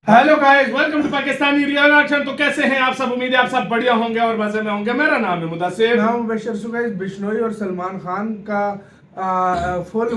Hello guys, welcome to Pakistani real action. तो कैसे हैं आप सब? उम्मीद है आप सब बढ़िया होंगे और मजे में होंगे। मेरा नाम है मुदस्सिर, मैं हूं बशर। सो गाइस, बिश्नोई और सलमान खान का फुल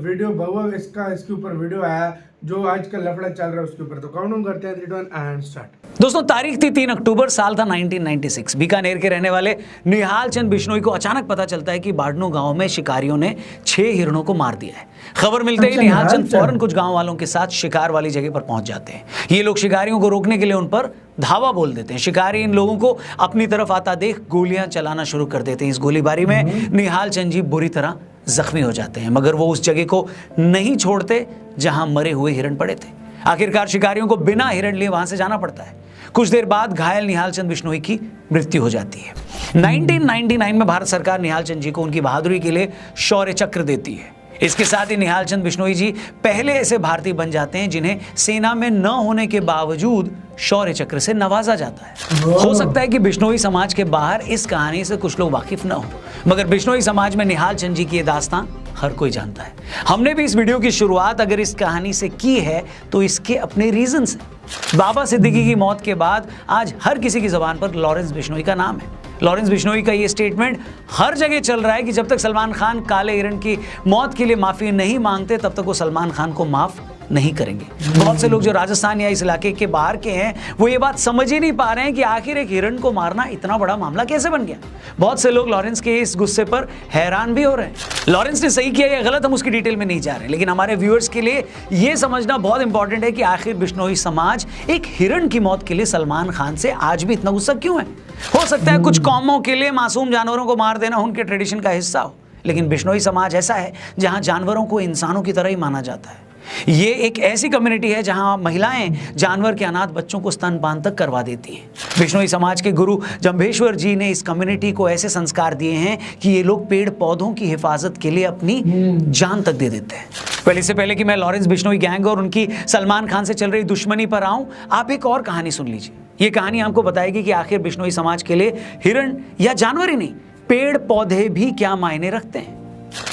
वीडियो बहुआ इसके ऊपर वीडियो आया जो आज का लफड़ा चल रहा है उसके ऊपर। तो काउंट करते हैं 3 2 1 एंड स्टार्ट। दोस्तों, तारीख थी 3 अक्टूबर, साल था 1996। बीकानेर के रहने वाले निहाल चंद बिश्नोई को अचानक पता चलता है कि बाड़नू गांव में शिकारियों ने 6 हिरणों को मार दिया है। खबर मिलते ही निहाल चंद फौरन कुछ गांव वालों के साथ शिकार वाली जगह पर पहुंच जाते हैं। ये लोग शिकारियों को रोकने के लिए उन पर धावा बोल देते हैं। शिकारी इन लोगों को अपनी तरफ आता देख गोलियां चलाना शुरू कर देते हैं। इस गोलीबारी में निहाल चंद जी बुरी तरह जख्मी हो जाते हैं, मगर वो उस जगह को नहीं छोड़ते जहां मरे हुए हिरण पड़े थे। आखिरकार शिकारियों को बिना हिरण लिए वहां से जाना पड़ता है। कुछ देर बाद घायल निहाल चंद बिश्नोई की मृत्यु हो जाती है। 1999 में भारत सरकार निहाल चंद जी को उनकी बहादुरी के लिए शौर्य चक्र देती है। इसके साथ ही निहाल चंद बिश्नोई जी पहले ऐसे भारतीय बन जाते हैं जिन्हें सेना में न होने के बावजूद शौर्य चक्र से नवाजा जाता है। हो सकता है कि बिश्नोई समाज के बाहर इस कहानी से कुछ लोग वाकिफ न हो, मगर बिश्नोई समाज में निहाल चंद जी की ये दास्तां हर कोई जानता है। हमने भी इस वीडियो की शुरुआत अगर इस कहानी से की है तो इसके अपने रीजंस हैं। बाबा सिद्दीकी की मौत के बाद आज हर किसी की जुबान पर लॉरेंस बिश्नोई का नाम है। लॉरेंस बिश्नोई का ये स्टेटमेंट हर जगह चल रहा है कि जब तक सलमान खान काले हिरण की मौत के लिए माफी नहीं मांगते तब तक वो सलमान खान को माफ नहीं करेंगे। बहुत से लोग जो राजस्थान या इस इलाके के बाहर के हैं वो ये बात समझ ही नहीं पा रहे हैं कि आखिर एक हिरण को मारना इतना बड़ा मामला कैसे बन गया। बहुत से लोग लॉरेंस के इस गुस्से पर हैरान भी हो रहे हैं। लॉरेंस ने सही किया या गलत हम उसकी डिटेल में नहीं जा रहे, लेकिन हमारे व्यूअर्स के लिए यह समझना बहुत इंपॉर्टेंट है कि आखिर बिश्नोई समाज एक हिरण की मौत के लिए सलमान खान से आज भी इतना गुस्सा क्यों है। हो सकता है कुछ कौमों के लिए मासूम जानवरों को मार देना उनके ट्रेडिशन का हिस्सा हो, लेकिन बिश्नोई समाज ऐसा है जहां जानवरों को इंसानों की तरह ही माना जाता है। ये एक ऐसी कम्युनिटी है जहां महिलाएं जानवर के अनाथ बच्चों को स्तनपान तक करवा देती हैं। बिश्नोई समाज के गुरु जंभेश्वर जी ने इस कम्युनिटी को ऐसे संस्कार दिए हैं कि ये लोग पेड़ पौधों की हिफाजत के लिए अपनी जान तक दे देते हैं। इससे पहले कि मैं लॉरेंस बिश्नोई गैंग और उनकी सलमान खान से चल रही दुश्मनी पर आऊं, आप एक और कहानी सुन लीजिए। ये कहानी आपको बताएगी कि आखिर बिश्नोई समाज के लिए हिरण या जानवर ही नहीं, पेड़ पौधे भी क्या मायने रखते हैं।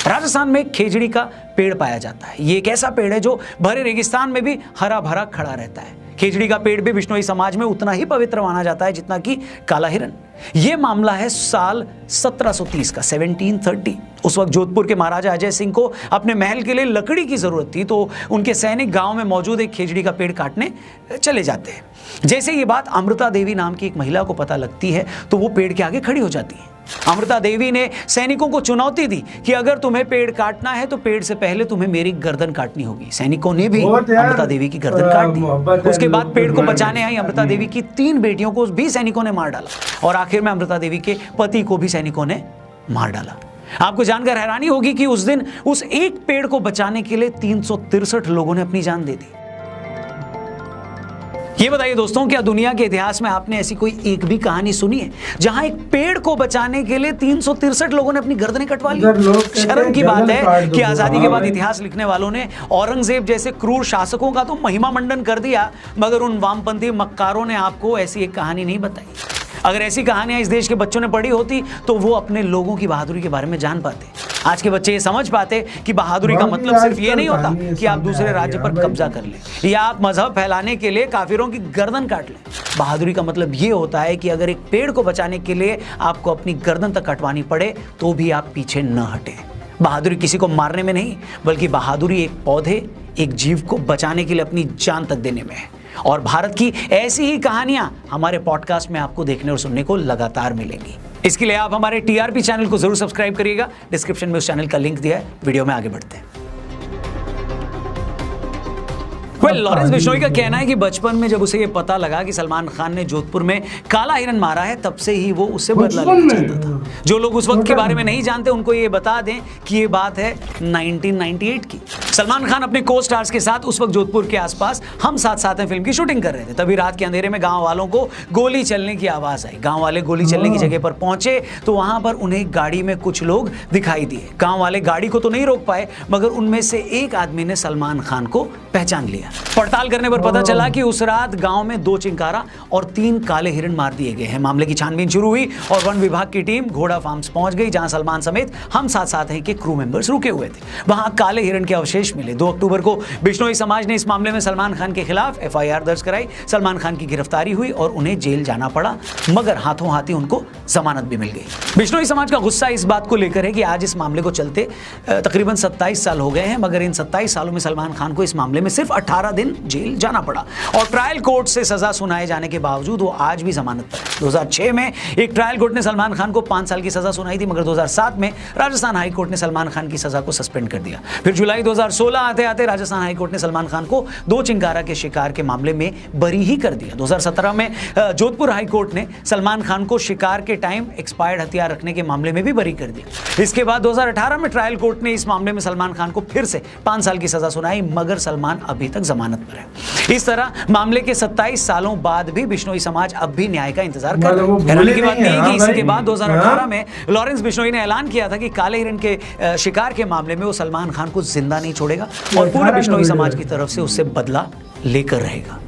राजस्थान में खेजड़ी का पेड़ पाया जाता है। ये एक ऐसा पेड़ है जो भरे रेगिस्तान में भी हरा भरा खड़ा रहता है। खेजड़ी का पेड़ भी बिश्नोई समाज में उतना ही पवित्र माना जाता है जितना कि काला हिरण। यह मामला है साल 1730 का, 1730। उस वक्त जोधपुर के महाराजा अजय सिंह को अपने महल के लिए लकड़ी की जरूरत थी, तो उनके सैनिक गांव में मौजूद एक खेजड़ी का पेड़ काटने चले जाते हैं। जैसे ये बात अमृता देवी नाम की एक महिला को पता लगती है तो वो पेड़ के आगे खड़ी हो जाती है। अमृता देवी ने सैनिकों को चुनौती दी कि अगर तुम्हें पेड़ काटना है तो पेड़ से पहले तुम्हें मेरी गर्दन काटनी होगी। सैनिकों ने भी अमृता देवी की गर्दन काट दी। उसके बाद पेड़ को बचाने आई अमृता देवी की 3 बेटियों को भी सैनिकों ने मार डाला और आखिर में अमृता देवी के पति को भी सैनिकों ने मार डाला। आपको जानकर हैरानी होगी कि उस दिन उस एक पेड़ को बचाने के लिए 363 लोगों ने अपनी जान दे दी। ये बताइए दोस्तों, क्या दुनिया के इतिहास में आपने ऐसी कोई एक भी कहानी सुनी है जहां एक पेड़ को बचाने के लिए 363 लोगों ने अपनी गर्दनें कटवा ली? शर्म की बात है कि आजादी के बाद इतिहास लिखने वालों ने औरंगजेब जैसे क्रूर शासकों का तो महिमा मंडन कर दिया, मगर उन वामपंथी मक्कारों ने आपको ऐसी एक कहानी नहीं बताई। अगर ऐसी कहानियां इस देश के बच्चों ने पढ़ी होती तो वो अपने लोगों की बहादुरी के बारे में जान पाते। आज के बच्चे ये समझ पाते कि बहादुरी का मतलब सिर्फ ये नहीं होता कि आप दूसरे राज्य पर कब्जा कर लें या आप मजहब फैलाने के लिए काफिरों की गर्दन काट लें। बहादुरी का मतलब ये होता है कि अगर एक पेड़ को बचाने के लिए आपको अपनी गर्दन तक कटवानी पड़े तो भी आप पीछे न हटे। बहादुरी किसी को मारने में नहीं, बल्कि बहादुरी एक पौधे, एक जीव को बचाने के लिए अपनी जान तक देने में है। और भारत की ऐसी ही कहानियां हमारे पॉडकास्ट में आपको देखने और सुनने को लगातार मिलेंगी। इसके लिए आप हमारे टीआरपी चैनल को जरूर सब्सक्राइब करिएगा। डिस्क्रिप्शन में उस चैनल का लिंक दिया है। वीडियो में आगे बढ़ते हैं। लॉरेंस बिश्नोई का कहना है कि बचपन में जब उसे ये पता लगा कि सलमान खान ने जोधपुर में काला हिरण मारा है, तब से ही वो उससे बदला लेना चाहता था। जो लोग उस वक्त के बारे में नहीं जानते उनको ये बता दें कि ये बात है 1998 की। सलमान खान अपने को स्टार्स के साथ उस वक्त जोधपुर के आसपास हम साथ साथ हैं फिल्म की शूटिंग कर रहे थे। तभी रात के अंधेरे में गांव वालों को गोली चलने की आवाज आई। गांव वाले गोली चलने की जगह पर पहुंचे तो वहां पर उन्हें गाड़ी में कुछ लोग दिखाई दिए। गांव वाले गाड़ी को तो नहीं रोक पाए, मगर उनमें से एक आदमी ने सलमान खान को पहचान लिया। पड़ताल करने पर पता चला कि उस रात गांव में 2 चिंकारा और 3 काले हिरण मार दिए गए हैं। मामले की छानबीन शुरू हुई और वन विभाग की टीम घोड़ा फार्म्स पहुंच गई, जहां सलमान समेत हम साथ साथ हैं के क्रू मेंबर्स रुके हुए थे। वहां काले हिरण के अवशेष मिले। 2 अक्टूबर को बिश्नोई समाज ने इस मामले में सलमान खान के खिलाफ FIR दर्ज कराई। सलमान खान की गिरफ्तारी हुई और उन्हें जेल जाना पड़ा, मगर हाथों हाथी उनको जमानत भी मिल गई। बिश्नोई समाज का गुस्सा इस बात को लेकर है कि आज इस मामले को चलते तकरीबन 27 साल हो गए हैं, मगर इन 27 सालों में सलमान खान को इस मामले में सिर्फ 18 दिन जेल जाना पड़ा और ट्रायल कोर्ट से सजा सुनाए जाने के बावजूद वो आज भी जमानत पर है। 2006 में एक ट्रायल कोर्ट ने सलमान खान को 5 साल की सजा सुनाई थी, मगर 2007 में राजस्थान हाई कोर्ट ने सलमान खान की सजा को सस्पेंड कर दिया। फिर जुलाई 2016 आते आते राजस्थान हाई कोर्ट ने सलमान खान को 2 चिंकारा के शिकार के मामले में बरी ही कर दिया। 2017 में जोधपुर हाई कोर्ट ने सलमान खान को शिकार के टाइम एक्सपायर्ड हथियार रखने के मामले में भी बरी कर दिया। इसके बाद 2018 में ट्रायल कोर्ट ने इस मामले में सलमान खान को फिर से 5 साल की सजा सुनाई, मगर सलमान अभी तक जमानत पर है। इस तरह मामले के 27 सालों बाद भी बिश्नोई समाज अब भी न्याय का इंतजार कर रहा है। हैरानी की बात नहीं है कि इसके बाद 2018 में लॉरेंस बिश्नोई ने ऐलान किया था कि काले हिरण के शिकार के मामले में वो सलमान खान को जिंदा नहीं छोड़ेगा और पूरे बिश्नोई समाज की तरफ से उससे बदला लेकर रहेगा।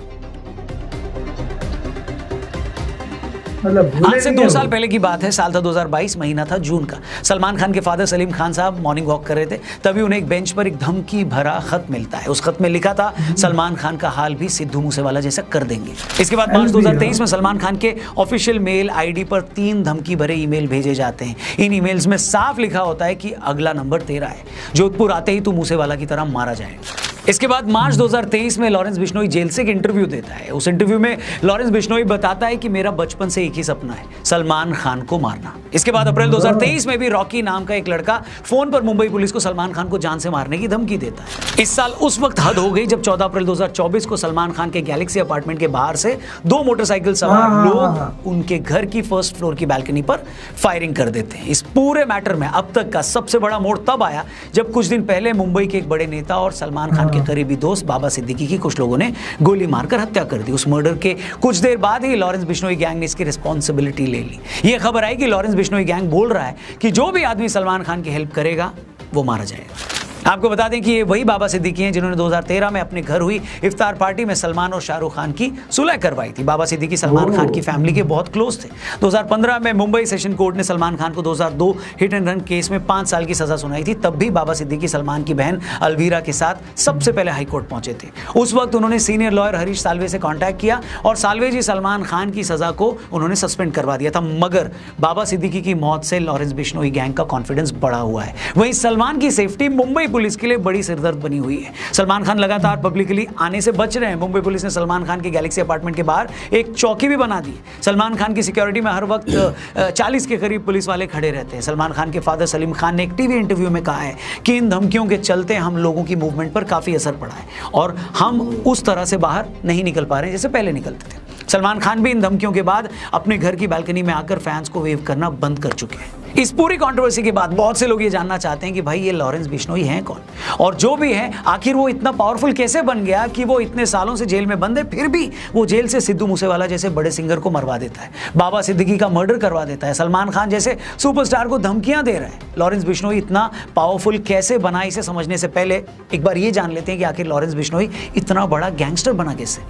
आज से 2 साल पहले की बात है। साल था 2022, महीना था जून का। सलमान खान के फादर सलीम खान साहब मॉर्निंग वॉक कर रहे थे, तभी उन्हें एक बेंच पर एक धमकी भरा खत मिलता है। उस खत में लिखा था, सलमान खान का हाल भी सिद्धू मूसेवाला जैसा कर देंगे। इसके बाद मार्च 2023 में सलमान खान के ऑफिशियल मेल ID पर 3 धमकी भरे ईमेल भेजे जाते हैं। इन ईमेल्स में साफ लिखा होता है कि अगला नंबर तेरा है, जोधपुर आते ही तू मूसेवाला की तरह मारा जाएगा। इसके बाद मार्च 2023 में लॉरेंस बिश्नोई जेल से एक इंटरव्यू देता है। उस इंटरव्यू में लॉरेंस बिश्नोई बताता है कि मेरा बचपन से एक ही सपना है, सलमान खान को मारना। इसके बाद अप्रैल 2023 में भी रॉकी नाम का एक लड़का फोन पर मुंबई पुलिस को सलमान खान को जान से मारने की धमकी देता है। इस साल उस वक्त हद हो गई जब 14 अप्रैल 2024 को सलमान खान के गैलेक्सी अपार्टमेंट के बाहर से 2 मोटरसाइकिल सवार लोग उनके घर की फर्स्ट फ्लोर की बालकनी पर फायरिंग कर देते हैं। इस पूरे मैटर में अब तक का सबसे बड़ा मोड़ तब आया जब कुछ दिन पहले मुंबई के एक बड़े नेता और सलमान खान के करीबी दोस्त बाबा सिद्दीकी की कुछ लोगों ने गोली मारकर हत्या कर दी। उस मर्डर के कुछ देर बाद ही लॉरेंस बिश्नोई गैंग ने इसकी रिस्पॉन्सिबिलिटी ले ली। यह खबर आई कि लॉरेंस बिश्नोई गैंग बोल रहा है कि जो भी आदमी सलमान खान की हेल्प करेगा वो मारा जाएगा। आपको बता दें कि ये वही बाबा सिद्दीकी हैं जिन्होंने 2013 में अपने घर हुई इफ्तार पार्टी में सलमान और शाहरुख खान की सुलह करवाई थी। बाबा सिद्दीकी सलमान खान की फैमिली के बहुत क्लोज थे। 2015 में मुंबई सेशन कोर्ट ने सलमान खान को 2002 हिट एंड रन केस में 5 साल की सजा सुनाई थी। तब भी बाबा सिद्दीकी सलमान की बहन अलवीरा के साथ सबसे पहले हाईकोर्ट पहुंचे थे। उस वक्त उन्होंने सीनियर लॉयर हरीश साल्वे से कॉन्टैक्ट किया और साल्वे जी सलमान खान की सजा को उन्होंने सस्पेंड करवा दिया था, मगर बाबा सिद्दीकी की मौत से लॉरेंस बिश्नोई गैंग का कॉन्फिडेंस बढ़ा हुआ है। वहीं सलमान की सेफ्टी मुंबई पुलिस के लिए बड़ी सिरदर्द बनी हुई है। सलमान खान लगातार पब्लिकली आने से बच रहे हैं। मुंबई पुलिस ने सलमान खान के गैलेक्सी अपार्टमेंट के बाहर एक चौकी भी बना दी। सलमान खान की सिक्योरिटी में हर वक्त 40 के करीब पुलिस वाले खड़े रहते हैं। सलमान खान के फादर सलीम खान ने एक टीवी इंटरव्यू में कहा है कि इन धमकियों के चलते हम लोगों की मूवमेंट पर काफी असर पड़ा है और हम उस तरह से बाहर नहीं निकल पा रहे हैं जैसे पहले निकलते थे। सलमान खान भी इन धमकियों के बाद अपने घर की बालकनी में आकर फैंस को वेव करना बंद कर चुके हैं। इस पूरी कंट्रोवर्सी के बाद बहुत से लोग ये जानना चाहते हैं कि भाई ये लॉरेंस बिश्नोई हैं कौन, और जो भी है आखिर वो इतना पावरफुल कैसे बन गया कि वो इतने सालों से जेल में बंद है, फिर भी वो जेल से सिद्धू मूसेवाला जैसे बड़े सिंगर को मरवा देता है, बाबा सिद्दीकी का मर्डर करवा देता है, सलमान खान जैसे सुपरस्टार को धमकियां दे रहा है। लॉरेंस बिश्नोई इतना पावरफुल कैसे बना, इसे समझने से पहले एक बार ये जान लेते हैं कि आखिर लॉरेंस बिश्नोई इतना बड़ा गैंगस्टर बना कैसे।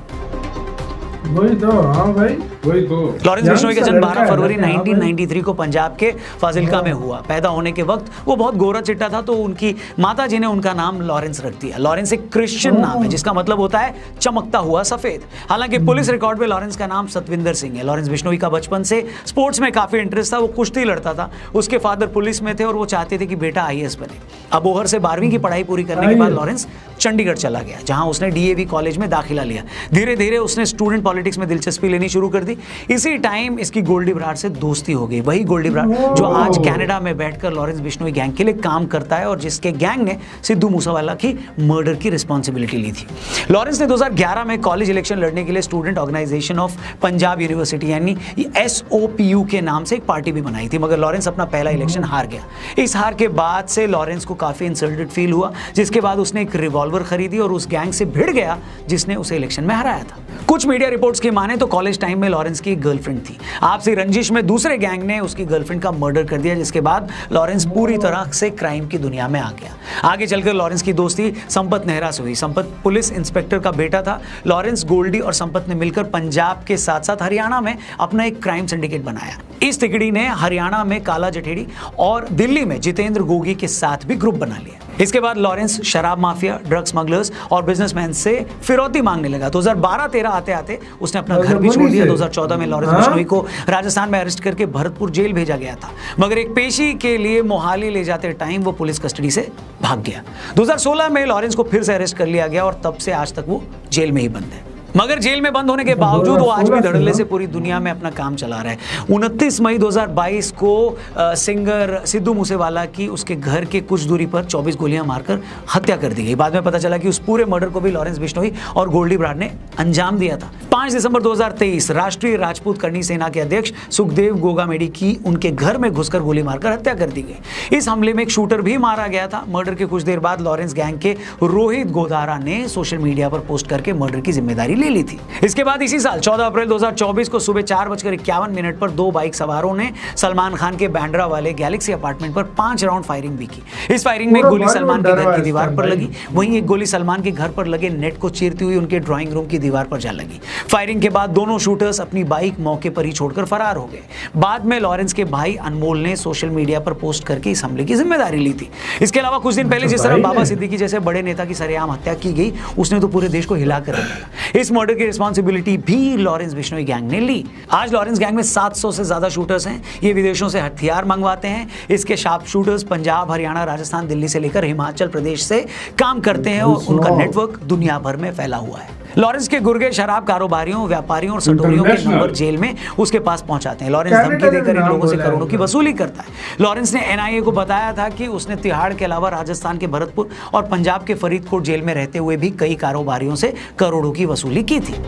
वही तो, हाँ भाई वही तो। लॉरेंस बिश्नोई का जन्म 12 फरवरी 1993 को पंजाब के फाजिल्का में हुआ। पैदा होने के वक्त वो बहुत गोरा चिट्टा था, तो उनकी माता जी ने उनका नाम लॉरेंस रख दिया। लॉरेंस एक क्रिश्चियन नाम है जिसका मतलब होता है चमकता हुआ सफेद। हालांकि पुलिस रिकॉर्ड में लॉरेंस का नाम सतविंदर सिंह है। लॉरेंस बिश्नोई का बचपन से स्पोर्ट्स में काफी इंटरेस्ट था। वो कुश्ती लड़ता था। उसके फादर पुलिस में थे और वो चाहते थे कि बेटा IAS बने। अबोहर से 12वीं की पढ़ाई पूरी करने के बाद लॉरेंस चंडीगढ़ चला गया, जहां उसने DAV कॉलेज में दाखिला लिया। धीरे धीरे उसने स्टूडेंट पॉलिटिक्स में दिलचस्पी लेनी शुरू कर दी। इसी टाइम इसकी गोल्डी बराड़ से दोस्ती हो गई। वही गोल्डी बराड़ जो आज कनाडा में बैठकर लॉरेंस बिश्नोई गैंग के लिए काम करता है और जिसके गैंग ने सिद्धू मूसेवाला की मर्डर की रिस्पॉन्सिबिलिटी ली थी। लॉरेंस ने 2011 में कॉलेज इलेक्शन लड़ने के लिए student organisation of Punjab University यानी SOPU के नाम से एक पार्टी भी बनाई थी, मगर लॉरेंस अपना पहला इलेक्शन हार गया। इस हार के बाद से लॉरेंस को काफी इंसल्टेड फील हुआ, जिसके बाद उसने एक रिवॉल्वर खरीदी और उस गैंग से भिड़ गया जिसने उसे इलेक्शन में हराया था। कुछ मीडिया रिपोर्ट्स की माने तो कॉलेज टाइम में लॉरेंस की एक गर्लफ्रेंड थी। आपसी रंजिश में दूसरे गैंग ने उसकी गर्लफ्रेंड का मर्डर कर दिया, जिसके बाद लॉरेंस पूरी तरह से क्राइम की दुनिया में आ गया। आगे चलकर लॉरेंस की दोस्ती संपत नेहरा से हुई। संपत पुलिस इंस्पेक्टर का बेटा था। लॉरेंस, गोल्डी और संपत ने मिलकर पंजाब के साथ साथ हरियाणा में अपना एक क्राइम सिंडिकेट बनाया। इस तिकड़ी ने हरियाणा में काला जठेड़ी और दिल्ली में जितेंद्र गोगी के साथ भी ग्रुप बना लिया। इसके बाद लॉरेंस शराब माफिया, ड्रग स्मगलर्स और बिजनेसमैन से फिरौती मांगने लगा। 2012-13 आते आते उसने अपना घर भी छोड़ दिया। 2014 में लॉरेंस बिश्नोई को राजस्थान में अरेस्ट करके भरतपुर जेल भेजा गया था, मगर एक पेशी के लिए मोहाली ले जाते टाइम वो पुलिस कस्टडी से भाग गया। 2016 में लॉरेंस को फिर से अरेस्ट कर लिया गया और तब से आज तक वो जेल में ही बंद है। मगर जेल में बंद होने के बावजूद वो आज भी धड़ल्ले से पूरी दुनिया में अपना काम चला रहा है। 29 मई 2022 को सिंगर सिद्धू मूसेवाला की उसके घर के कुछ दूरी पर 24 गोलियां मारकर हत्या कर दी गई। बाद में पता चला कि उस पूरे मर्डर को भी लॉरेंस बिश्नोई और गोल्डी ब्राड ने अंजाम दिया था। 5 दिसंबर 2023 राष्ट्रीय राजपूत करनी सेना के अध्यक्ष सुखदेव गोगामेडी की उनके घर में घुसकर गोली मारकर हत्या कर दी गई। इस हमले में एक शूटर भी मारा गया था। मर्डर के कुछ देर बाद लॉरेंस गैंग के रोहित गोधारा ने सोशल मीडिया पर पोस्ट करके मर्डर की जिम्मेदारी ले ली थी। इसके बाद इसी साल 14 अप्रैल 2024 को सुबह 4:51 पर 2 बाइक सवारों ने सलमान खान के बैंड्रा वाले गैलेक्सी अपार्टमेंट पर 5 राउंड फायरिंग भी की। इस फायरिंग में एक गोली सलमान के घर की दीवार पर लगी, वहीं एक गोली सलमान के घर पर लगे नेट को चीरती हुई उनके ड्राइंग रूम की दीवार पर जा लगी। फायरिंग के बाद दोनों शूटर्स अपनी बाइक मौके पर ही छोड़कर फरार हो गए। बाद में लॉरेंस के भाई अनमोल ने सोशल मीडिया पर पोस्ट करके इस हमले की जिम्मेदारी ली थी। इसके अलावा कुछ दिन पहले जिस तरह बाबा सिद्दीकी जैसे बड़े नेता की सरेआम हत्या की गई, उसने तो पूरे देश को हिला कर रख दिया। इस मर्डर की रिस्पांसिबिलिटी भी लॉरेंस बिश्नोई गैंग ने ली। आज लॉरेंस गैंग में 700 से ज्यादा शूटर्स हैं। ये विदेशों से हथियार मंगवाते हैं। इसके शार्प शूटर्स पंजाब, हरियाणा, राजस्थान, दिल्ली से लेकर हिमाचल प्रदेश से काम करते हैं और उनका नेटवर्क दुनिया भर में फैला हुआ है। लॉरेंस के गुर्गे शराब कारोबारियों, व्यापारियों और सटोरियों के नंबर जेल में उसके पास पहुंचाते हैं। लॉरेंस धमकी देकर इन लोगों से करोड़ों की वसूली करता है। लॉरेंस ने एनआईए को बताया था कि उसने तिहाड़ के अलावा राजस्थान के भरतपुर और पंजाब के फरीदकोट जेल में रहते हुए भी कई कारोबारियों से करोड़ों की वसूली की थी।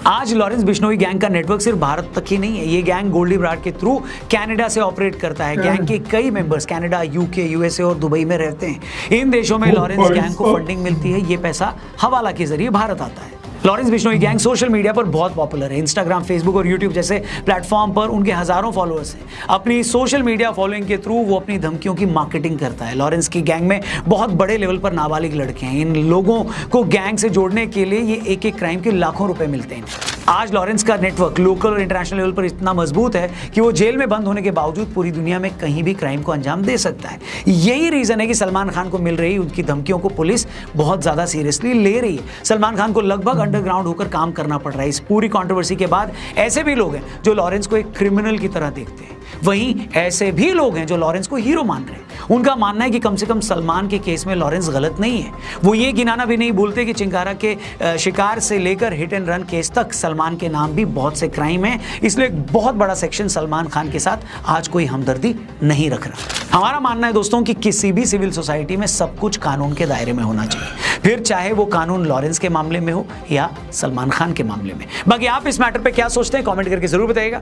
आज लॉरेंस बिश्नोई गैंग का नेटवर्क सिर्फ भारत तक ही नहीं है। ये गैंग गोल्डी ब्राड के थ्रू कनाडा से ऑपरेट करता है। गैंग के कई मेंबर्स कनाडा, यूके, यूएसए और दुबई में रहते हैं। इन देशों में लॉरेंस गैंग को फंडिंग मिलती है। ये पैसा हवाला के जरिए भारत आता है। Lawrence Bishnoi gang social media पर बहुत पॉपुलर है। इंस्टाग्राम, फेसबुक और यूट्यूब जैसे प्लेटफॉर्म पर उनके हजारों फॉलोअर्स हैं। अपनी सोशल मीडिया फॉलोइंग के थ्रू वो अपनी धमकियों की मार्केटिंग करता है। लॉरेंस की गैंग में बहुत बड़े लेवल पर नाबालिग लड़के हैं। इन लोगों को गैंग से जोड़ने के लिए ये एक क्राइम के लाखों रुपए मिलते हैं। आज लॉरेंस का नेटवर्क लोकल और इंटरनेशनल लेवल पर इतना मजबूत है कि वो जेल में बंद होने के बावजूद पूरी दुनिया में कहीं भी क्राइम को अंजाम दे सकता है। यही रीजन है कि सलमान खान को मिल रही उनकी धमकियों को पुलिस बहुत ज्यादा सीरियसली ले रही है। सलमान खान को लगभग अंडरग्राउंड होकर काम करना पड़ रहा है। इस पूरी कंट्रोवर्सी के बाद ऐसे भी लोग हैं जो लॉरेंस को एक क्रिमिनल की तरह देखते हैं। वहीं ऐसे भी लोग हैं जो लॉरेंस को हीरो मान रहे हैं। उनका मानना है कि कम से कम सलमान के केस में लॉरेंस गलत नहीं है। वो ये गिनाना भी नहीं भूलते कि चिंकारा के शिकार से लेकर हिट एंड रन केस तक सलमान के नाम भी बहुत से क्राइम है। इसलिए एक बहुत बड़ा सेक्शन सलमान खान के साथ आज कोई हमदर्दी नहीं रख रहा। हमारा मानना है दोस्तों कि किसी भी सिविल सोसाइटी में सब कुछ कानून के दायरे में होना चाहिए, फिर चाहे वो कानून लॉरेंस के मामले में हो या सलमान खान के मामले में। बाकी आप इस मैटर पे क्या सोचते हैं कमेंट करके जरूर बताइएगा।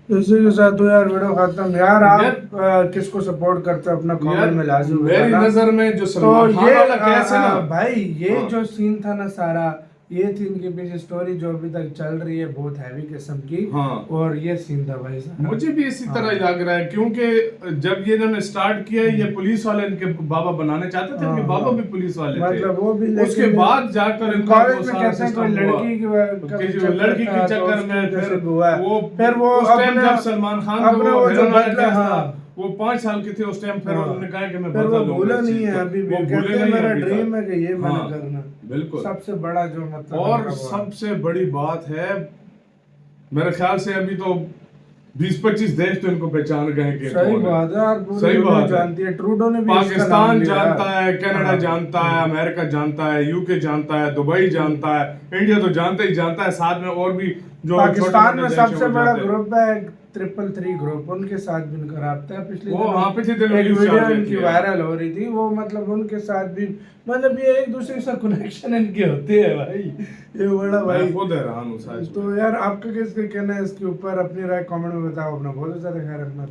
इसी के साथ तो यार वीडियो खत्म। यार आप किसको सपोर्ट करते हो अपना कमेंट में लाजमी मेरी नजर में जो सलमान खान वाला केस है ना भाई, ये जो सीन था ना सारा, ये थी इनके पीछे स्टोरी जो अभी तक चल रही है बहुत हैवी किस्म की। और ये सीन था भाई साहब। मुझे भी इसी तरह लग रहा है, क्योंकि जब ये इन्होंने स्टार्ट किया ये पुलिस वाले इनके बाबा बनाने चाहते थे। इनके बाबा भी पुलिस वाले थे, मतलब वो भी। उसके बाद जाकर इनका कॉलेज में कहते हैं कोई लड़की के चक्कर में फिर वो उस टाइम जब सलमान खान अपना वो जो बदला, वो 5 साल के थे उस टाइम, फिर उन्होंने कहा कि मैं फिर बदला वो लूंगा। भूला नहीं है अभी भी। कहते हैं मेरा ड्रीम है कि ये मैंने करना। बिल्कुल सबसे बड़ा जो मतलब और सबसे बड़ी बात है, मेरे ख्याल से अभी तो 20-25 देश तो इनको पहचान गए कि सही बात है यार, सही बात जानती है। ट्रूडो ने भी पाकिस्तान जानता है, कनाडा जानता है, अमेरिका जानता है, यूके जानता है, दुबई जानता है, इंडिया तो जानता ही जानता है। साथ में और भी जो पाकिस्तान में सबसे बड़ा ग्रुप है 333 ग्रुप, उनके साथ भी इनका राब्ता है। पिछले एक वीडियो इनकी वायरल हो रही थी, वो मतलब उनके साथ भी मतलब ये एक दूसरे के साथ कनेक्शन इनके होते हैं भाई। ये बड़ा भाई खुद हैरान हूं। तो यार आपका किसका कहना है इसके ऊपर? अपनी राय कमेंट में बताओ। अपना बहुत ज्यादा ख्याल रखना।